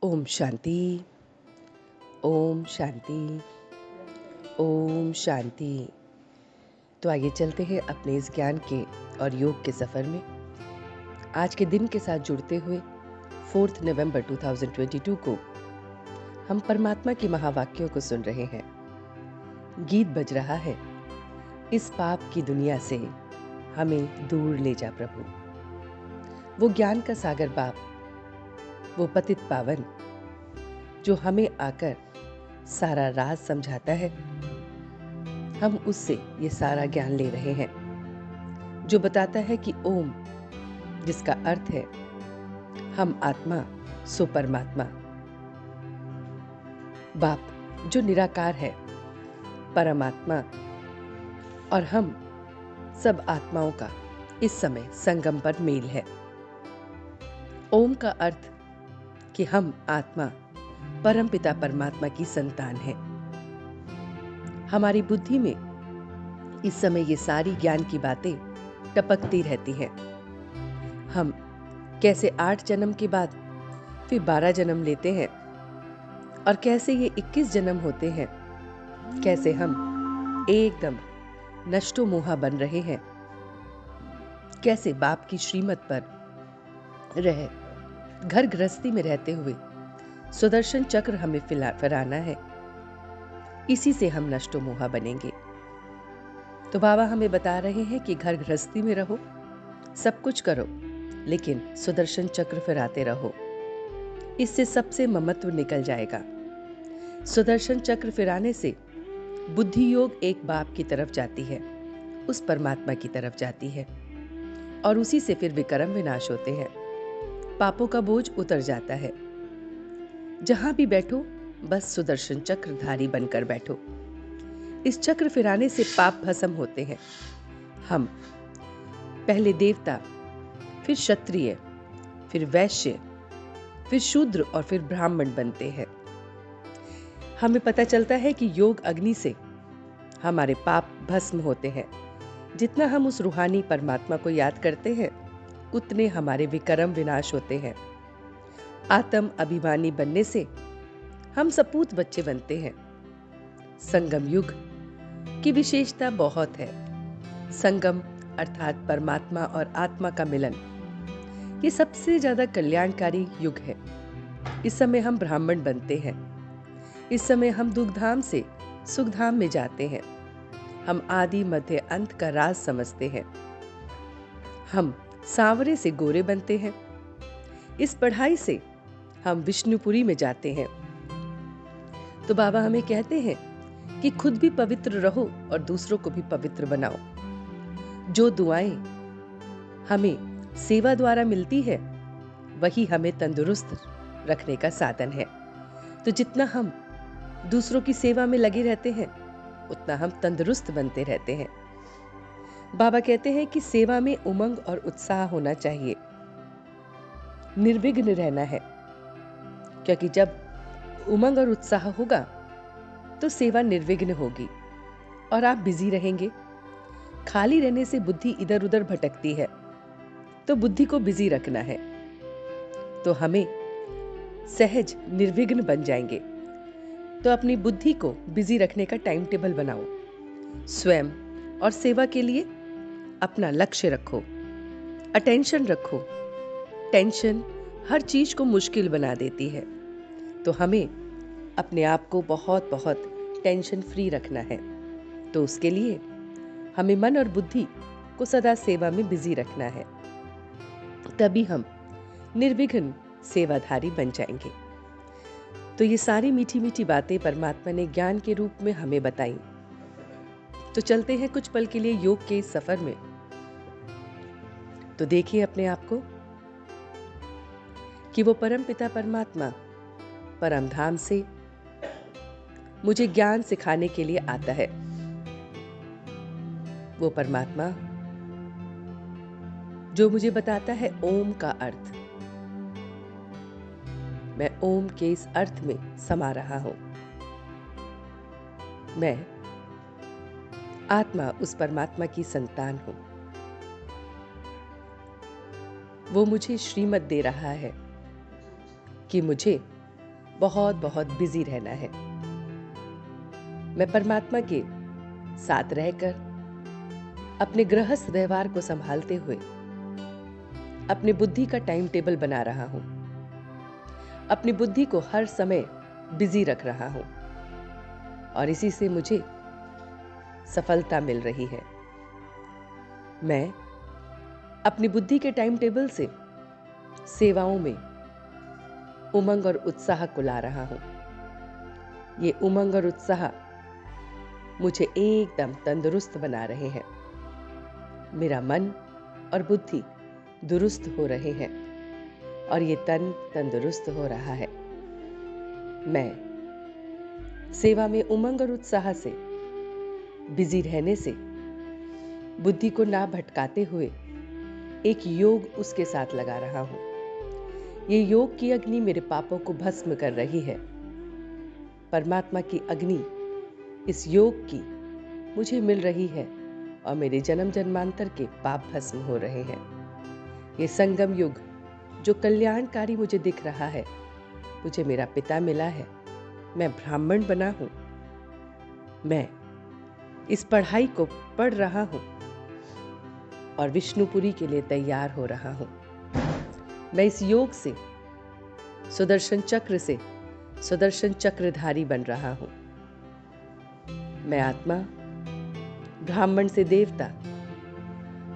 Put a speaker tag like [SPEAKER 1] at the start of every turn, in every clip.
[SPEAKER 1] ओम शांति। ओम शांति। ओम शांति। तो आइए चलते हैं अपने इस ज्ञान के और योग के सफर में। आज के दिन के साथ जुड़ते हुए 4 नवंबर 2022 को हम परमात्मा की महावाक्यों को सुन रहे हैं। गीत बज रहा है, इस पाप की दुनिया से हमें दूर ले जा प्रभु। वो ज्ञान का सागर बाप, वो पतित पावन जो हमें आकर सारा राज समझाता है, हम उससे ये सारा ज्ञान ले रहे हैं, जो बताता है कि ओम, जिसका अर्थ है हम आत्मा सो परमात्मा, बाप जो निराकार है, परमात्मा, और हम सब आत्माओं का इस समय संगम पर मेल है। ओम का अर्थ कि हम आत्मा परमपिता परमात्मा की संतान है। हमारी बुद्धि में इस समय ये सारी ज्ञान की बातें टपकती रहती हैं। हम कैसे 8 जन्म के बाद फिर 12 जन्म लेते हैं और कैसे ये 21 जन्म होते हैं, कैसे हम एकदम नष्टो मोहा बन रहे हैं, कैसे बाप की श्रीमत पर रह घर गृहस्थी में रहते हुए सुदर्शन चक्र हमें फिराना है, इसी से हम नष्टो मोहा बनेंगे। तो बाबा हमें बता रहे हैं कि घर गृहस्थी में रहो, सब कुछ करो, लेकिन सुदर्शन चक्र फिराते रहो, इससे सबसे ममत्व निकल जाएगा। सुदर्शन चक्र फिराने से बुद्धि योग एक बाप की तरफ जाती है, उस परमात्मा की तरफ जाती है, और उसी से फिर विकर्म विनाश होते हैं, पापों का बोझ उतर जाता है। जहां भी बैठो बस सुदर्शन चक्रधारी बनकर बैठो। इस चक्र फिराने से पाप भस्म होते हैं। हम पहले देवता, फिर क्षत्रिय, फिर वैश्य, फिर शूद्र और फिर ब्राह्मण बनते हैं। हमें पता चलता है कि योग अग्नि से हमारे पाप भस्म होते हैं। जितना हम उस रूहानी परमात्मा को याद करते हैं, उतने हमारे विकर्म विनाश होते हैं। आत्म अभिमानी बनने से हम सपूत बच्चे बनते हैं। संगम युग की विशेषता बहुत है। संगम अर्थात परमात्मा और आत्मा का मिलन, ये सबसे ज्यादा कल्याणकारी युग है। इस समय हम ब्राह्मण बनते हैं। इस समय हम दुखधाम से सुखधाम में जाते हैं। हम आदि मध्य अंत का राज समझते हैं। हम सांवरे से गोरे बनते हैं। इस पढ़ाई से हम विष्णुपुरी में जाते हैं। तो बाबा हमें कहते हैं कि खुद भी पवित्र रहो और दूसरों को भी पवित्र बनाओ। जो दुआएं हमें सेवा द्वारा मिलती है, वही हमें तंदुरुस्त रखने का साधन है। तो जितना हम दूसरों की सेवा में लगे रहते हैं, उतना हम तंदुरुस्त बनते रहते हैं। बाबा कहते हैं कि सेवा में उमंग और उत्साह होना चाहिए, निर्विघ्न रहना है, क्योंकि जब उमंग और उत्साह होगा तो सेवा निर्विघ्न होगी और आप बिजी रहेंगे। खाली रहने से बुद्धि इधर उधर भटकती है, तो बुद्धि को बिजी रखना है। तो हमें सहज निर्विघ्न बन जाएंगे। तो अपनी बुद्धि को बिजी रखने का टाइम टेबल बनाओ। स्वयं और सेवा के लिए अपना लक्ष्य रखो, अटेंशन रखो। टेंशन हर चीज को मुश्किल बना देती है, तो हमें अपने आप को बहुत बहुत टेंशन फ्री रखना है। तो उसके लिए हमें मन और बुद्धि को सदा सेवा में बिजी रखना है, तभी हम निर्विघ्न सेवाधारी बन जाएंगे। तो ये सारी मीठी मीठी बातें परमात्मा ने ज्ञान के रूप में हमें बताई। तो चलते हैं कुछ पल के लिए योग के इस सफर में। तो देखिए अपने आप को कि वो परम पिता परमात्मा परम धाम से मुझे ज्ञान सिखाने के लिए आता है। वो परमात्मा जो मुझे बताता है ओम का अर्थ। मैं ओम के इस अर्थ में समा रहा हूं। मैं आत्मा उस परमात्मा की संतान हूं। वो मुझे श्रीमत दे रहा है कि मुझे बहुत बहुत बिजी रहना है। मैं परमात्मा के साथ रहकर अपने गृहस्थ व्यवहार को संभालते हुए अपनी बुद्धि का टाइम टेबल बना रहा हूं। अपनी बुद्धि को हर समय बिजी रख रहा हूं और इसी से मुझे सफलता मिल रही है। मैं अपनी बुद्धि के टाइम टेबल से सेवाओं में उमंग और उत्साह को ला रहा हूं। ये उमंग और उत्साह मुझे एकदम तंदुरुस्त बना रहे हैं। मेरा मन और बुद्धि दुरुस्त हो रहे हैं और ये तन तंदुरुस्त हो रहा है। मैं सेवा में उमंग और उत्साह से बिजी रहने से बुद्धि को ना भटकाते हुए एक योग उसके साथ लगा रहा हूं। ये योग की अग्नि मेरे पापों को भस्म कर रही है। परमात्मा की अग्नि इस योग की मुझे मिल रही है और मेरे जन्म जन्मांतर के पाप भस्म हो रहे हैं। ये संगम युग जो कल्याणकारी मुझे दिख रहा है, मुझे मेरा पिता मिला है, मैं ब्राह्मण बना हूं, मैं इस पढ़ाई को पढ़ रहा हूं और विष्णुपुरी के लिए तैयार हो रहा हूं। मैं इस योग से सुदर्शन चक्र से सुदर्शन चक्रधारी बन रहा हूं। मैं आत्मा ब्राह्मण से देवता,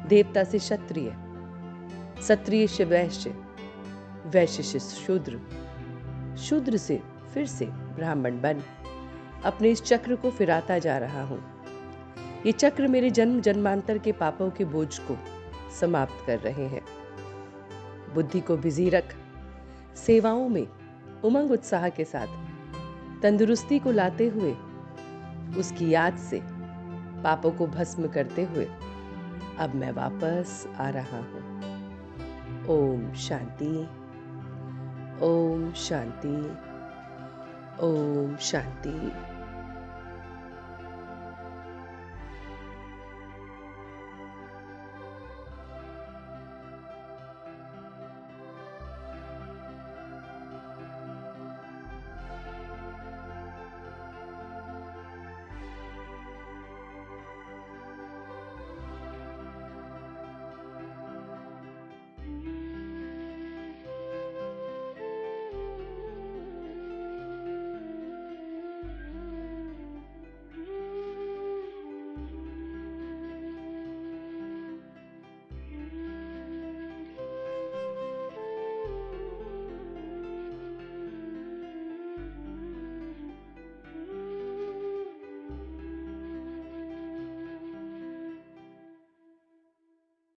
[SPEAKER 1] देवता से क्षत्रिय, क्षत्रिय से वैश्य, वैश्य से शूद्र, शूद्र से फिर से ब्राह्मण बन अपने इस चक्र को फिराता जा रहा हूं। ये चक्र मेरे जन्म जन्मांतर के पापों के बोझ को समाप्त कर रहे हैं। बुद्धि को बिजी रख सेवाओं में उमंग उत्साह के साथ तंदुरुस्ती को लाते हुए उसकी याद से पापों को भस्म करते हुए अब मैं वापस आ रहा हूं। ओम शांति, ओम शांति, ओम शांति।